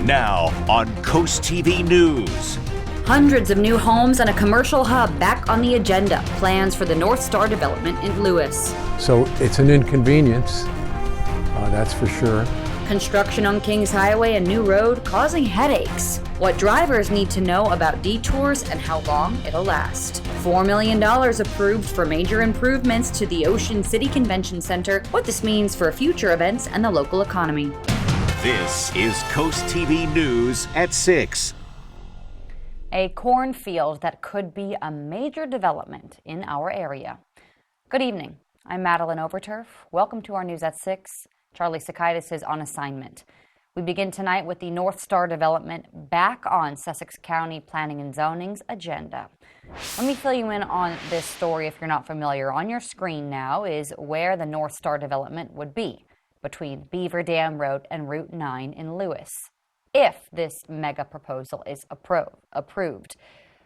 Now on CoastTV News. Hundreds of new homes and a commercial hub back on the agenda. Plans for the Northstar development in Lewes. So it's an inconvenience, that's for sure. Construction on Kings Highway and new road causing headaches. What drivers need to know about detours and how long it'll last. $4 million approved for major improvements to the Ocean City Convention Center. What this means for future events and the local economy. This is CoastTV News at 6. A cornfield that could be a major development in our area. Good evening. I'm Madeline Overturf. Welcome to our News at 6. Charlie Sakaitis is on assignment. We begin tonight with the Northstar development back on Sussex County Planning and Zoning's agenda. Let me fill you in on this story if you're not familiar. On your screen now is where the Northstar development would be, between Beaver Dam Road and Route 9 in Lewes, if this mega proposal is approved.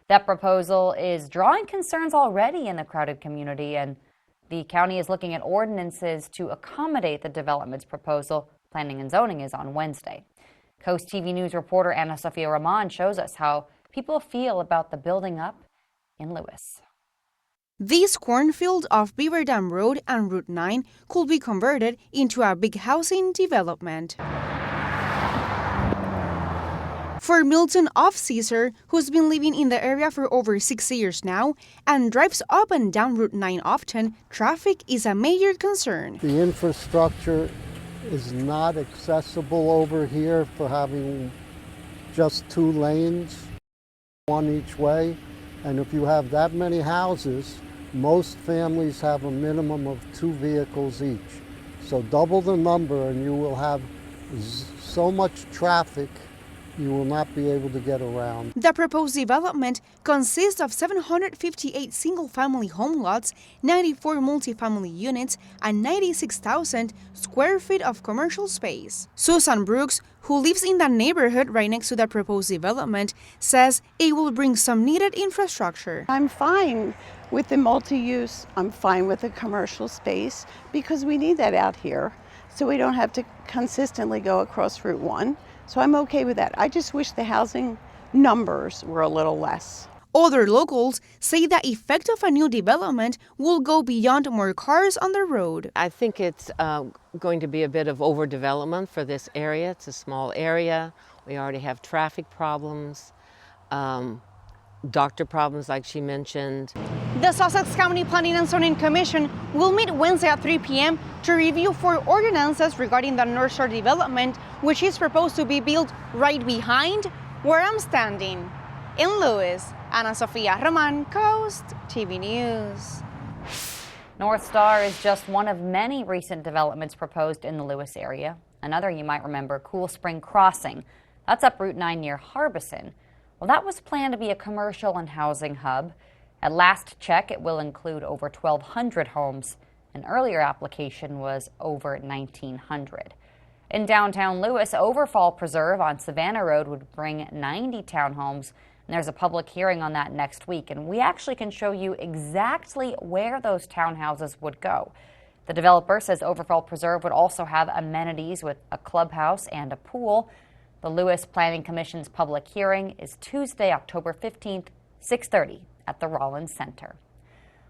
That proposal is drawing concerns already in the crowded community, and the county is looking at ordinances to accommodate the development's proposal. Planning and Zoning is on Wednesday. Coast TV News reporter Ana Sofia Rahman shows us how people feel about the building up in Lewes. This cornfield off Beaver Dam Road and Route 9 could be converted into a big housing development. For Milton Caesar, who's been living in the area for over 6 years now and drives up and down Route 9 often, traffic is a major concern. The infrastructure is not accessible over here for having just 2 lanes, one each way. And if you have that many houses, most families have a minimum of 2 vehicles each. So double the number and you will have so much traffic you will not be able to get around. The proposed development consists of 758 single-family home lots, 94 multifamily units, and 96,000 square feet of commercial space. Susan Brooks, who lives in the neighborhood right next to the proposed development, says it will bring some needed infrastructure. I'm fine with the multi-use. I'm fine with the commercial space because we need that out here so we don't have to consistently go across Route 1. So I'm okay with that. I just wish the housing numbers were a little less. Other locals say the effect of a new development will go beyond more cars on the road. I think it's going to be a bit of overdevelopment for this area. It's a small area. We already have traffic problems, doctor problems like she mentioned. The Sussex County Planning and Zoning Commission will meet Wednesday at 3 p.m. to review 4 ordinances regarding the Northstar development, which is proposed to be built right behind where I'm standing. In Lewes, Ana Sofia Rahman, Coast TV News. Northstar is just one of many recent developments proposed in the Lewes area. Another you might remember, Cool Spring Crossing. That's up Route 9 near Harbison. Well, that was planned to be a commercial and housing hub. At last check, it will include over 1,200 homes. An earlier application was over 1,900. In downtown Lewes, Overfall Preserve on Savannah Road would bring 90 townhomes, and there's a public hearing on that next week. And we actually can show you exactly where those townhouses would go. The developer says Overfall Preserve would also have amenities with a clubhouse and a pool. The Lewes Planning Commission's public hearing is Tuesday, October 15th, 6:30. at the Rollins Center.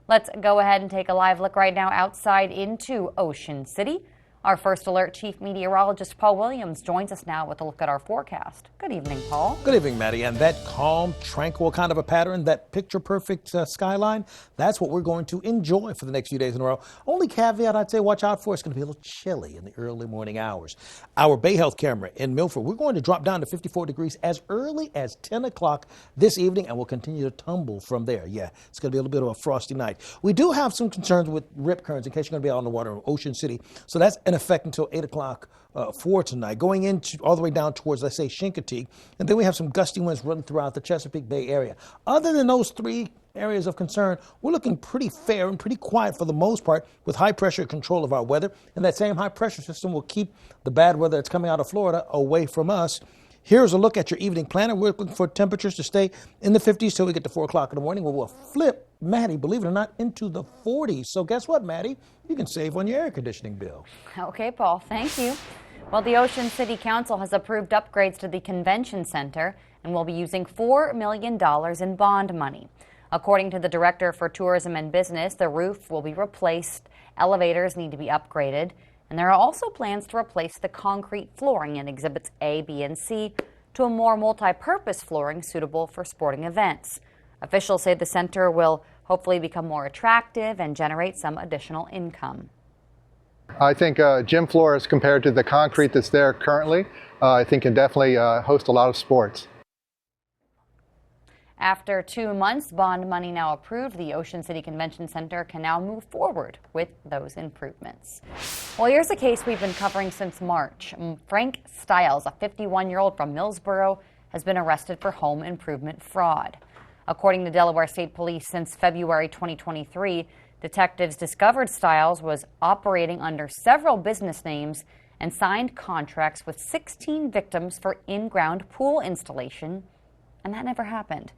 Let's go ahead and take a live look right now outside into Ocean City. Our First Alert Chief Meteorologist Paul Williams joins us now with a look at our forecast. Good evening, Paul. Good evening, Maddie. And that calm, tranquil kind of a pattern, that picture-perfect skyline, that's what we're going to enjoy for the next few days in a row. Only caveat I'd say watch out for, it's going to be a little chilly in the early morning hours. Our Bay Health camera in Milford, we're going to drop down to 54 degrees as early as 10 o'clock this evening, and we'll continue to tumble from there. Yeah, it's going to be a little bit of a frosty night. We do have some concerns with rip currents in case you're going to be out on the water in Ocean City. So that's in effect until 8 o'clock for tonight, going into all the way down towards, let's say, Chincoteague. And then we have some gusty winds running throughout the Chesapeake Bay area. Other than those 3 areas of concern, we're looking pretty fair and pretty quiet for the most part, with high pressure control of our weather. And that same high pressure system will keep the bad weather that's coming out of Florida away from us. Here's a look at your evening planner. We're looking for temperatures to stay in the 50s till we get to 4 o'clock in the morning, where we'll flip, Maddie, believe it or not, into the 40s. So guess what, Maddie? You can save on your air conditioning bill. Okay, Paul, thank you. Well, the Ocean City Council has approved upgrades to the convention center and will be using $4 million in bond money. According to the director for tourism and business, the roof will be replaced, elevators need to be upgraded, and there are also plans to replace the concrete flooring in exhibits A, B, and C to a more multi-purpose flooring suitable for sporting events. Officials say the center will hopefully become more attractive and generate some additional income. I think gym floors compared to the concrete that's there currently, I think can definitely host a lot of sports. After 2 months, bond money now approved, the Ocean City Convention Center can now move forward with those improvements. Well, here's a case we've been covering since March. Frank Stiles, a 51-year-old from Millsboro, has been arrested for home improvement fraud. According to Delaware State Police, since February 2023, detectives discovered Stiles was operating under several business names and signed contracts with 16 victims for in-ground pool installation, and that never happened.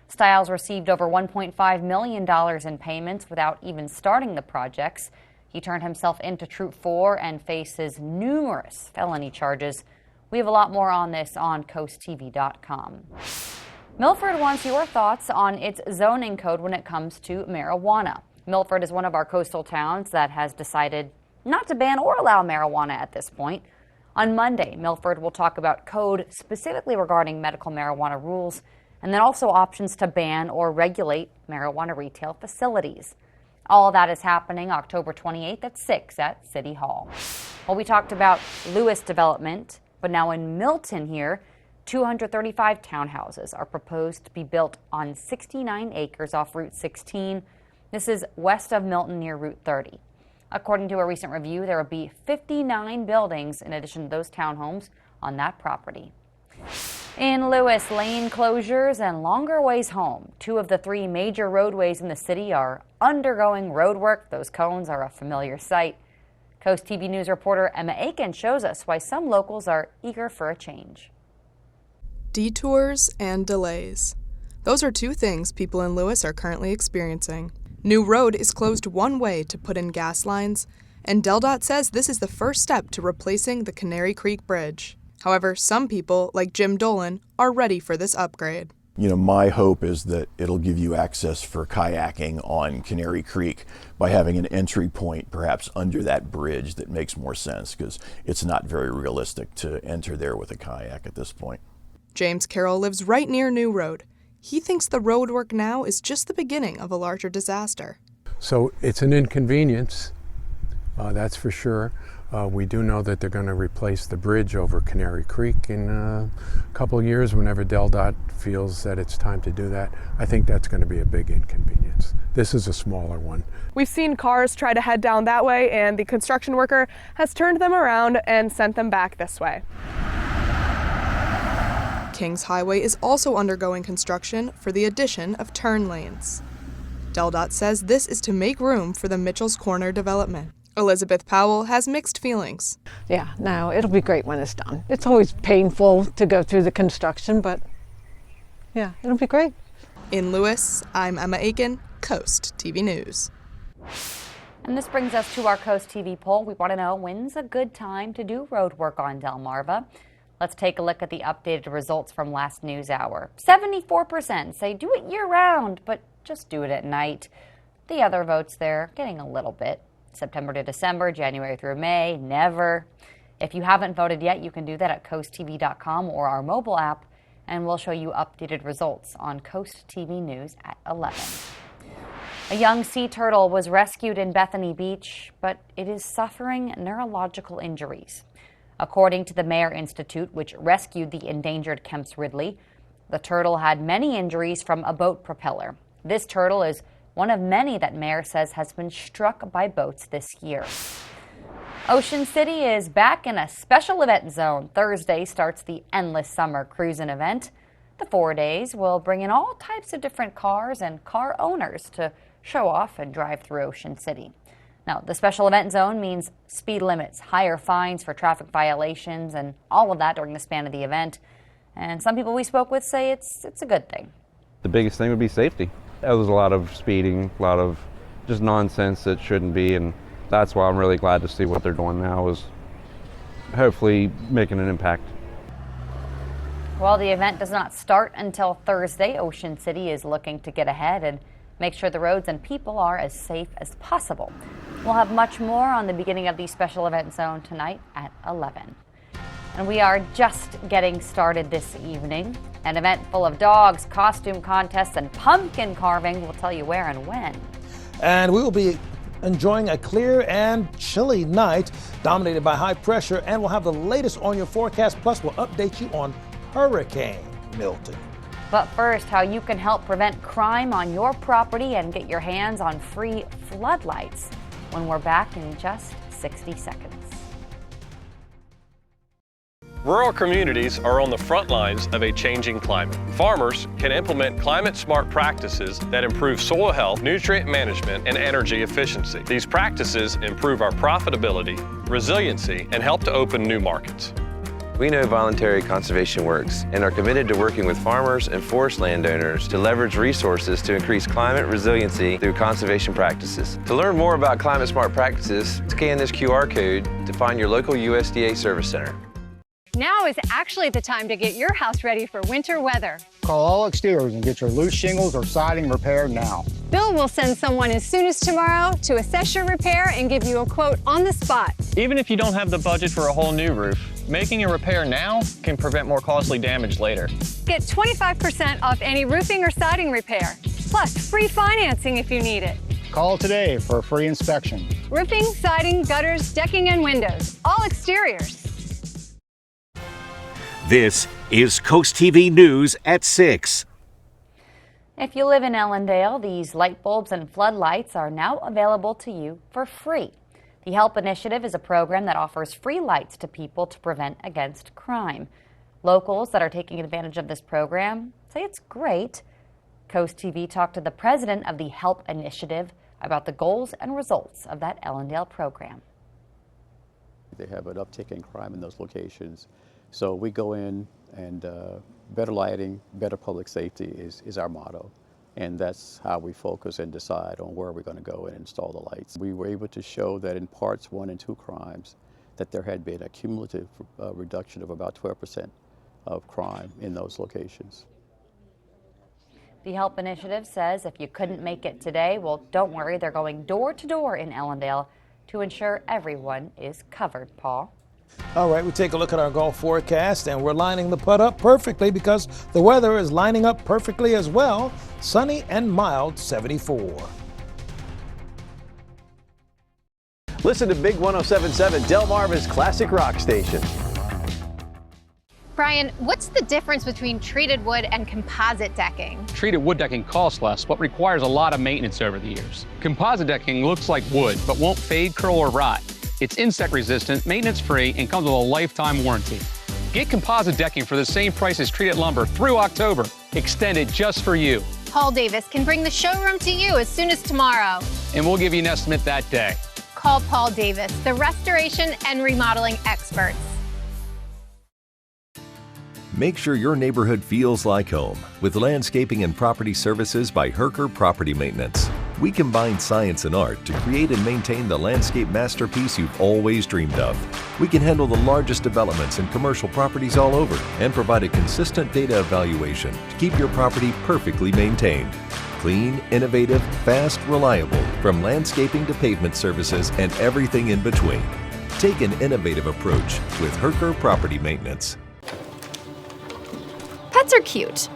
Stiles received over $1.5 million in payments without even starting the projects. He turned himself into Troop 4 and faces numerous felony charges. We have a lot more on this on CoastTV.com. Milford wants your thoughts on its zoning code when it comes to marijuana. Milford is one of our coastal towns that has decided not to ban or allow marijuana at this point. On Monday, Milford will talk about code specifically regarding medical marijuana rules and then also options to ban or regulate marijuana retail facilities. All of that is happening October 28th at 6 at City Hall. Well, we talked about Lewes development, but now in Milton here, 235 townhouses are proposed to be built on 69 acres off Route 16. This is west of Milton near Route 30. According to a recent review, there will be 59 buildings in addition to those townhomes on that property. In Lewes, lane closures and longer ways home. 2 of the 3 major roadways in the city are undergoing road work. Those cones are a familiar sight. Coast TV News reporter Emma Aiken shows us why some locals are eager for a change. Detours and delays. Those are 2 things people in Lewes are currently experiencing. New road is closed one way to put in gas lines, and DelDOT says this is the first step to replacing the Canary Creek Bridge. However, some people, like Jim Dolan, are ready for this upgrade. You know, my hope is that it'll give you access for kayaking on Canary Creek by having an entry point perhaps under that bridge that makes more sense, because it's not very realistic to enter there with a kayak at this point. James Carroll lives right near New Road. He thinks the road work now is just the beginning of a larger disaster. So it's an inconvenience, that's for sure. We do know that they're going to replace the bridge over Canary Creek in a couple of years whenever DelDOT feels that it's time to do that. I think that's going to be a big inconvenience. This is a smaller one. We've seen cars try to head down that way, and the construction worker has turned them around and sent them back this way. Kings Highway is also undergoing construction for the addition of turn lanes. DelDOT says this is to make room for the Mitchell's Corner development. Elizabeth Powell has mixed feelings. Yeah, no, it'll be great when it's done. It's always painful to go through the construction, but yeah, it'll be great. In Lewes, I'm Emma Aiken, Coast TV News. And this brings us to our Coast TV poll. We want to know, when's a good time to do road work on Delmarva? Let's take a look at the updated results from last news hour. 74% say do it year-round, but just do it at night. The other votes there getting a little bit. September to December, January through May, never. If you haven't voted yet, you can do that at CoastTV.com or our mobile app, and we'll show you updated results on Coast TV News at 11. A young sea turtle was rescued in Bethany Beach, but it is suffering neurological injuries. According to the Mayer Institute, which rescued the endangered Kemp's Ridley, the turtle had many injuries from a boat propeller. This turtle is one of many that Mayer says has been struck by boats this year. Ocean City is back in a special event zone. Thursday starts the Endless Summer Cruising event. The 4 days will bring in all types of different cars and car owners to show off and drive through Ocean City. Now, the special event zone means speed limits, higher fines for traffic violations, and all of that during the span of the event. And some people we spoke with say it's a good thing. The biggest thing would be safety. There was a lot of speeding, a lot of just nonsense that shouldn't be, and that's why I'm really glad to see what they're doing now is hopefully making an impact. While the event does not start until Thursday, Ocean City is looking to get ahead and make sure the roads and people are as safe as possible. We'll have much more on the beginning of the special event zone tonight at 11. And we are just getting started this evening. An event full of dogs, costume contests, and pumpkin carving. We'll tell you where and when. And we will be enjoying a clear and chilly night dominated by high pressure, and we'll have the latest on your forecast. Plus, we'll update you on Hurricane Milton. But first, how you can help prevent crime on your property and get your hands on free floodlights when we're back in just 60 seconds. Rural communities are on the front lines of a changing climate. Farmers can implement climate-smart practices that improve soil health, nutrient management, and energy efficiency. These practices improve our profitability, resiliency, and help to open new markets. We know voluntary conservation works and are committed to working with farmers and forest landowners to leverage resources to increase climate resiliency through conservation practices. To learn more about climate-smart practices, scan this QR code to find your local USDA service center. Now is actually the time to get your house ready for winter weather. Call All Exteriors and get your loose shingles or siding repaired now. Bill will send someone as soon as tomorrow to assess your repair and give you a quote on the spot. Even if you don't have the budget for a whole new roof, making a repair now can prevent more costly damage later. Get 25% off any roofing or siding repair, plus free financing if you need it. Call today for a free inspection. Roofing, siding, gutters, decking, and windows. All Exteriors. This is Coast TV News at 6. If you live in Ellendale, these light bulbs and floodlights are now available to you for free. The HELP Initiative is a program that offers free lights to people to prevent against crime. Locals that are taking advantage of this program say it's great. Coast TV talked to the president of the HELP Initiative about the goals and results of that Ellendale program. They have an uptick in crime in those locations. So we go in and better lighting, better public safety is our motto. And that's how we focus and decide on where we're going to go and install the lights. We were able to show that in parts 1 and 2 crimes, that there had been a cumulative reduction of about 12% of crime in those locations. The HELP Initiative says if you couldn't make it today, well, don't worry, they're going door to door in Ellendale to ensure everyone is covered. Paul? All right, we take a look at our golf forecast, and we're lining the putt up perfectly because the weather is lining up perfectly as well. Sunny and mild, 74. Listen to Big 107.7, Delmarva's classic rock station. Brian, what's the difference between treated wood and composite decking? Treated wood decking costs less, but requires a lot of maintenance over the years. Composite decking looks like wood, but won't fade, curl, or rot. It's insect resistant, maintenance free, and comes with a lifetime warranty. Get composite decking for the same price as treated lumber through October, extended just for you. Paul Davis can bring the showroom to you as soon as tomorrow. And we'll give you an estimate that day. Call Paul Davis, the restoration and remodeling experts. Make sure your neighborhood feels like home with landscaping and property services by Herker Property Maintenance. We combine science and art to create and maintain the landscape masterpiece you've always dreamed of. We can handle the largest developments and commercial properties all over and provide a consistent data evaluation to keep your property perfectly maintained. Clean, innovative, fast, reliable, from landscaping to pavement services and everything in between. Take an innovative approach with Herker Property Maintenance. Pets are cute.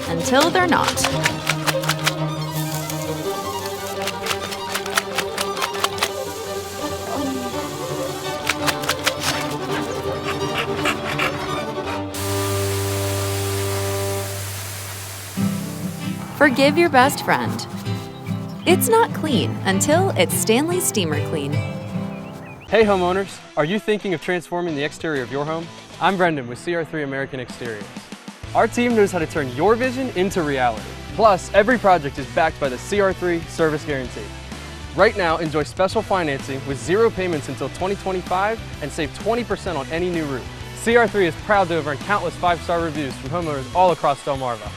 Until they're not. Forgive your best friend. It's not clean until it's Stanley Steamer Clean. Hey homeowners, are you thinking of transforming the exterior of your home? I'm Brendan with CR3 American Exteriors. Our team knows how to turn your vision into reality. Plus, every project is backed by the CR3 Service Guarantee. Right now, enjoy special financing with 0 payments until 2025 and save 20% on any new roof. CR3 is proud to have earned countless 5-star reviews from homeowners all across Delmarva.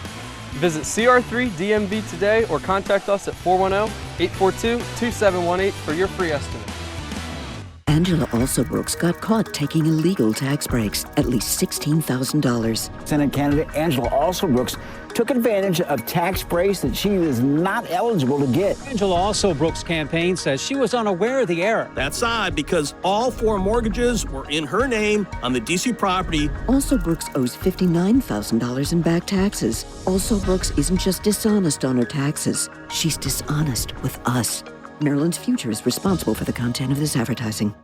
Visit CR3DMV today or contact us at 410-842-2718 for your free estimate. Angela Alsobrooks got caught taking illegal tax breaks, at least $16,000. Senate candidate Angela Alsobrooks took advantage of tax breaks that she is not eligible to get. Angela Alsobrooks' campaign says she was unaware of the error. That's odd because all 4 mortgages were in her name on the D.C. property. Alsobrooks owes $59,000 in back taxes. Alsobrooks isn't just dishonest on her taxes. She's dishonest with us. Maryland's Future is responsible for the content of this advertising.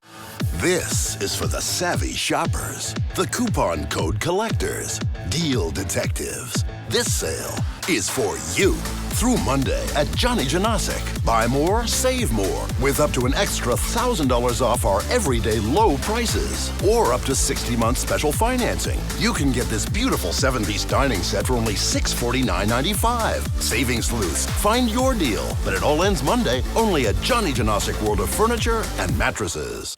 This is for the savvy shoppers, the coupon code collectors, deal detectives. This sale is for you. Through Monday at Johnny Janasic. Buy more, save more, with up to an extra $1,000 off our everyday low prices, or up to 60-month special financing. You can get this beautiful 7-piece dining set for only $649.95. Savings sleuths, find your deal. But it all ends Monday, only at Johnny Janasic World of Furniture and Mattresses.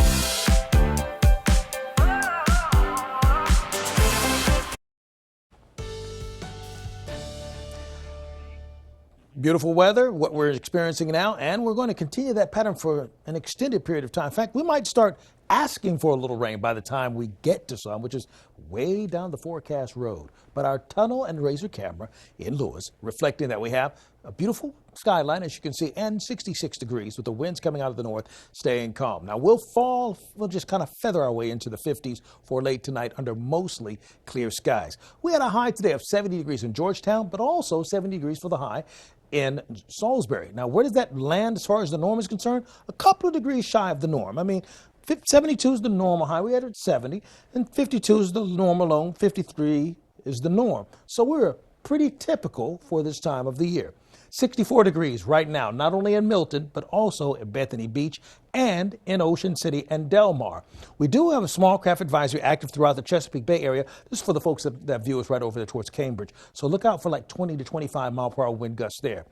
Beautiful weather, what we're experiencing now, and we're going to continue that pattern for an extended period of time. In fact, we might start asking for a little rain by the time we get to some, which is way down the forecast road. But our tunnel and razor camera in Lewes, reflecting that we have a beautiful skyline, as you can see, and 66 degrees with the winds coming out of the north, staying calm. Now, we'll just kind of feather our way into the 50s for late tonight under mostly clear skies. We had a high today of 70 degrees in Georgetown, but also 70 degrees for the high in Salisbury. Now, where does that land as far as the norm is concerned? A couple of degrees shy of the norm. I mean, 72 is the normal high. We had it at 70, and 52 is the normal low. 53 is the norm. So we're pretty typical for this time of the year. 64 degrees right now, not only in Milton, but also at Bethany Beach and in Ocean City and Del Mar. We do have a small craft advisory active throughout the Chesapeake Bay area. This is for the folks that view us right over there towards Cambridge. So look out for like 20 to 25 mile per hour wind gusts there.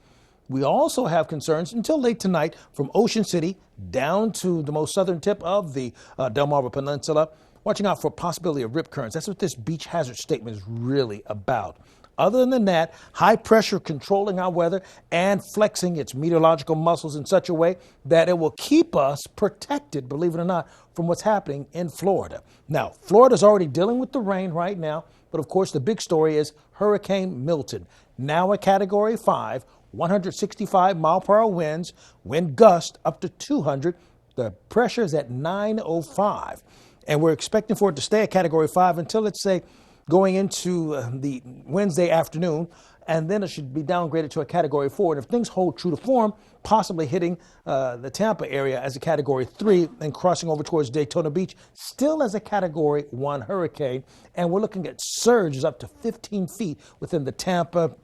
We also have concerns until late tonight from Ocean City down to the most southern tip of the Delmarva Peninsula. Watching out for possibility of rip currents. That's what this beach hazard statement is really about. Other than that, high pressure controlling our weather and flexing its meteorological muscles in such a way that it will keep us protected, believe it or not, from what's happening in Florida. Now, Florida's already dealing with the rain right now, but of course the big story is Hurricane Milton, now a Category 5, 165 mile per hour winds, wind gust up to 200. The pressure is at 905, and we're expecting for it to stay at Category 5 until, let's say, going into the Wednesday afternoon, and then it should be downgraded to a Category 4. And if things hold true to form, possibly hitting the Tampa area as a Category 3 and crossing over towards Daytona Beach, still as a Category 1 hurricane. And we're looking at surges up to 15 feet within the Tampa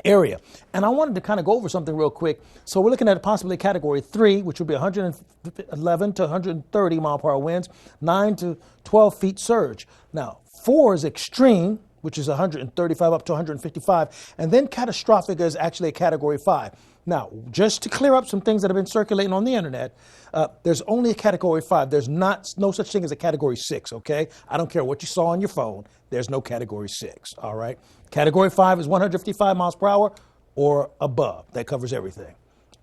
area. And I wanted to kind of go over something real quick. So we're looking at possibly Category 3, which would be 111 to 130 mile per hour winds, 9 to 12 feet surge. Now, 4 is extreme, which is 135 up to 155, and then catastrophic is actually a Category 5. Now, just to clear up some things that have been circulating on the internet, there's only a Category 5. There's no such thing as a Category 6, okay? I don't care what you saw on your phone. There's no Category 6, all right? Category 5 is 155 miles per hour or above. That covers everything.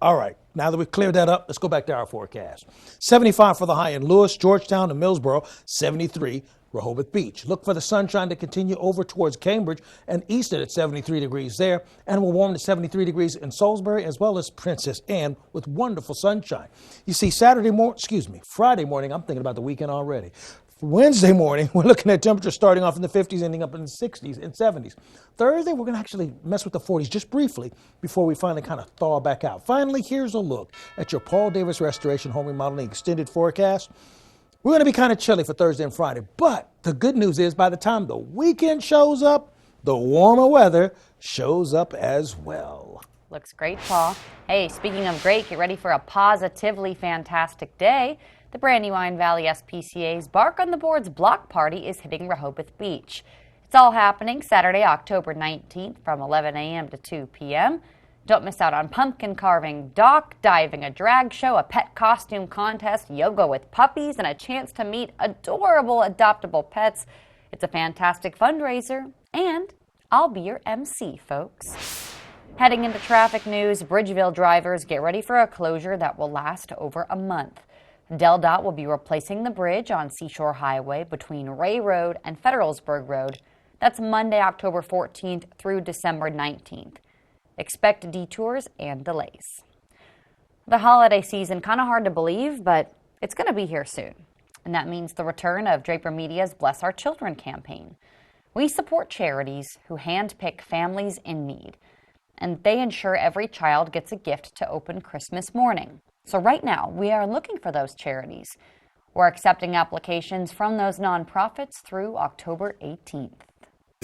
All right, now that we've cleared that up, let's go back to our forecast. 75 for the high in Lewes, Georgetown, and Millsboro, 73 Rehoboth Beach. Look for the sunshine to continue over towards Cambridge and Easton at 73 degrees there, and we'll warm to 73 degrees in Salisbury as well as Princess Anne with wonderful sunshine. You see, Friday morning, I'm thinking about the weekend already. Wednesday morning, we're looking at temperatures starting off in the 50s, ending up in the 60s and 70s. Thursday, we're going to actually mess with the 40s just briefly before we finally kind of thaw back out. Finally, here's a look at your Paul Davis Restoration Home Remodeling Extended Forecast. We're going to be kind of chilly for Thursday and Friday, but the good news is by the time the weekend shows up, the warmer weather shows up as well. Looks great, Paul. Hey, speaking of great, get ready for a positively fantastic day. The Brandywine Valley SPCA's Bark on the Boards block party is hitting Rehoboth Beach. It's all happening Saturday, October 19th from 11 a.m. to 2 p.m. Don't miss out on pumpkin carving, dock diving, a drag show, a pet costume contest, yoga with puppies, and a chance to meet adorable adoptable pets. It's a fantastic fundraiser and I'll be your MC, folks. Heading into traffic news, Bridgeville drivers get ready for a closure that will last over a month. DelDOT will be replacing the bridge on Seashore Highway between Ray Road and Federalsburg Road. That's Monday, October 14th through December 19th. Expect detours and delays. The holiday season, kind of hard to believe, but it's going to be here soon. And that means the return of Draper Media's Bless Our Children campaign. We support charities who handpick families in need, and they ensure every child gets a gift to open Christmas morning. So right now, we are looking for those charities. We're accepting applications from those nonprofits through October 18th.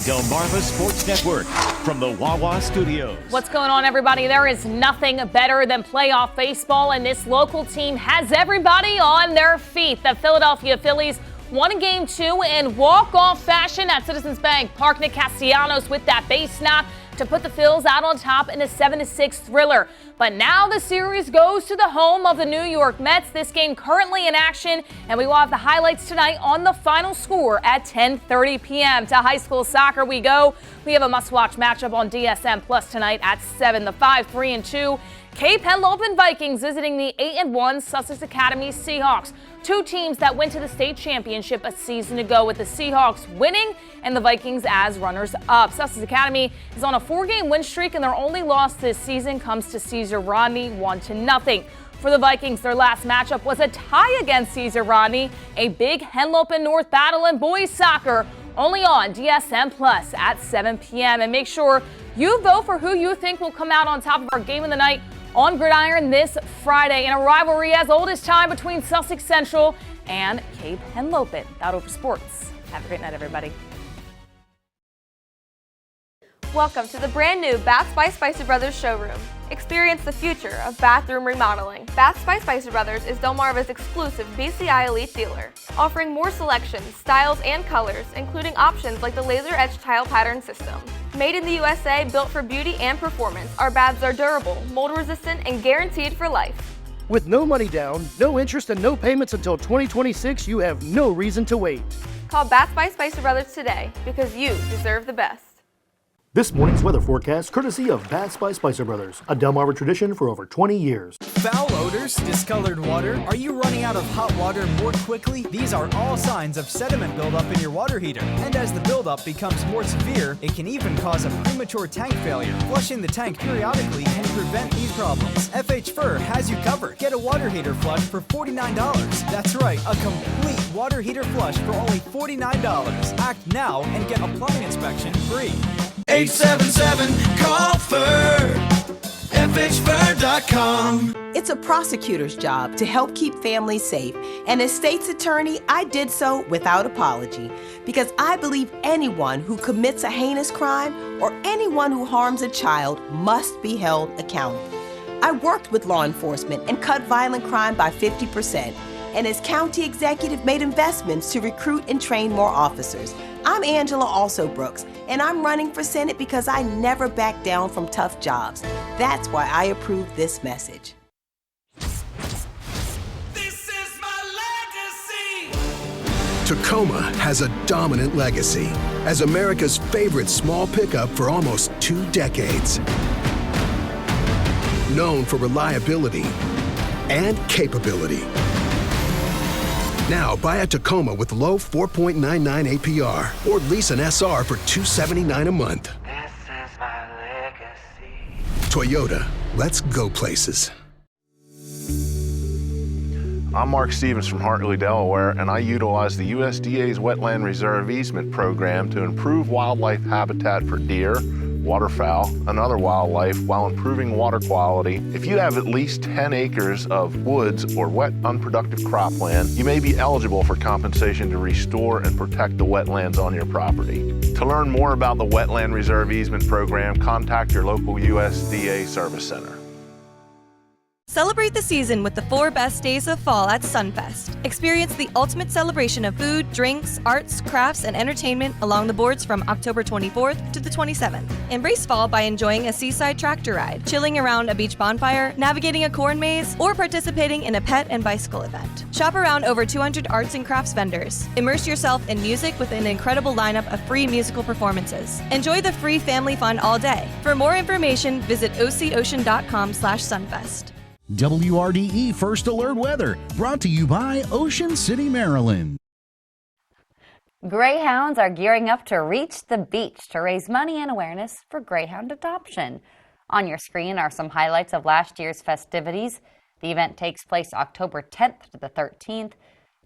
Delmarva Sports Network from the Wawa Studios. What's going on, everybody? There is nothing better than playoff baseball, and this local team has everybody on their feet. The Philadelphia Phillies won Game 2 in walk-off fashion at Citizens Bank Park. Nick Castellanos with that base knock to put the Phils out on top in a 7-6 thriller. But now the series goes to the home of the New York Mets. This game currently in action, and we will have the highlights tonight on the final score at 10:30 p.m. To high school soccer we go. We have a must-watch matchup on DSM Plus tonight at 7. The 5-3-2 Cape Henlopen Vikings visiting the 8-1 Sussex Academy Seahawks. Two teams that went to the state championship a season ago, with the Seahawks winning and the Vikings as runners-up. Sussex Academy is on a 4-game win streak, and their only loss this season comes to Caesar Rodney, 1-0. For the Vikings, their last matchup was a tie against Caesar Rodney, a big Henlopen North battle in boys soccer, only on DSM Plus at 7 p.m. And make sure you vote for who you think will come out on top of our game of the night on Gridiron this Friday in a rivalry as old as time between Sussex Central and Cape Henlopen. That over sports. Have a great night, everybody. Welcome to the brand new Baths by Spicer Brothers showroom. Experience the future of bathroom remodeling. Baths by Spicer Brothers is Delmarva's exclusive BCI Elite dealer, offering more selections, styles, and colors, including options like the laser etched tile pattern system. Made in the USA, built for beauty and performance, our baths are durable, mold resistant, and guaranteed for life. With no money down, no interest, and no payments until 2026, you have no reason to wait. Call Baths by Spicer Brothers today, because you deserve the best. This morning's weather forecast courtesy of Baths by Spicer Brothers, a Delmarva tradition for over 20 years. Foul odors, discolored water, are you running out of hot water more quickly? These are all signs of sediment buildup in your water heater. And as the buildup becomes more severe, it can even cause a premature tank failure. Flushing the tank periodically can prevent these problems. FH Fur has you covered. Get a water heater flush for $49. That's right, a complete water heater flush for only $49. Act now and get a plumbing inspection free. 877-CALL-FUR, FHFur.com. It's a prosecutor's job to help keep families safe, and as state's attorney, I did so without apology, because I believe anyone who commits a heinous crime or anyone who harms a child must be held accountable. I worked with law enforcement and cut violent crime by 50%, and as county executive made investments to recruit and train more officers. I'm Angela Also Brooks, and I'm running for Senate because I never back down from tough jobs. That's why I approve this message. Tacoma has a dominant legacy as America's favorite small pickup for almost 2 decades. Known for reliability and capability. Now buy a Tacoma with low 4.99 APR or lease an SR for $279 a month. This is my legacy. Toyota, let's go places. I'm Mark Stevens from Hartley, Delaware, and I utilize the USDA's Wetland Reserve Easement Program to improve wildlife habitat for deer, waterfowl, and other wildlife while improving water quality. If you have at least 10 acres of woods or wet, unproductive cropland, you may be eligible for compensation to restore and protect the wetlands on your property. To learn more about the Wetland Reserve Easement Program, contact your local USDA Service Center. Celebrate the season with the 4 best days of fall at Sunfest. Experience the ultimate celebration of food, drinks, arts, crafts, and entertainment along the boards from October 24th to the 27th. Embrace fall by enjoying a seaside tractor ride, chilling around a beach bonfire, navigating a corn maze, or participating in a pet and bicycle event. Shop around over 200 arts and crafts vendors. Immerse yourself in music with an incredible lineup of free musical performances. Enjoy the free family fun all day. For more information, visit ococean.com/sunfest. WRDE First Alert Weather, brought to you by Ocean City, Maryland. Greyhounds are gearing up to reach the beach to raise money and awareness for greyhound adoption. On your screen are some highlights of last year's festivities. The event takes place October 10th to the 13th.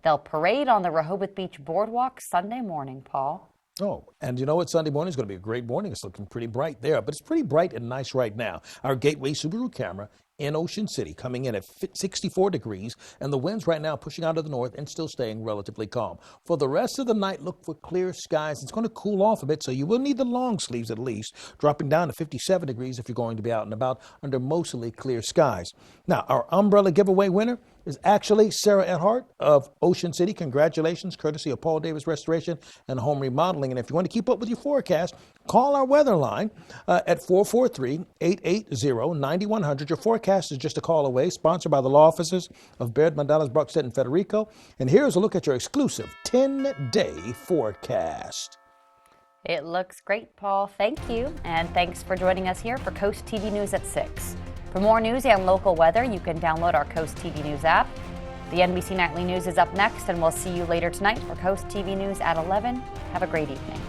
They'll parade on the Rehoboth Beach Boardwalk Sunday morning, Paul. Oh, and you know what? Sunday morning is going to be a great morning. It's looking pretty bright there, but it's pretty bright and nice right now. Our Gateway Subaru camera in Ocean City coming in at 64 degrees, and the winds right now pushing out of the north and still staying relatively calm. For the rest of the night, look for clear skies. It's going to cool off a bit, so you will need the long sleeves at least, dropping down to 57 degrees if you're going to be out and about under mostly clear skies. Now, our umbrella giveaway winner is actually Sarah Earhart of Ocean City. Congratulations, courtesy of Paul Davis Restoration and Home Remodeling. And if you want to keep up with your forecast, call our weather line at 443-880-9100. Your forecast is just a call away, sponsored by the law offices of Baird, Mandalas, Bruckstedt, and Federico. And here's a look at your exclusive 10-day forecast. It looks great, Paul. Thank you. And thanks for joining us here for Coast TV News at 6. For more news and local weather, you can download our Coast TV News app. The NBC Nightly News is up next, and we'll see you later tonight for Coast TV News at 11. Have a great evening.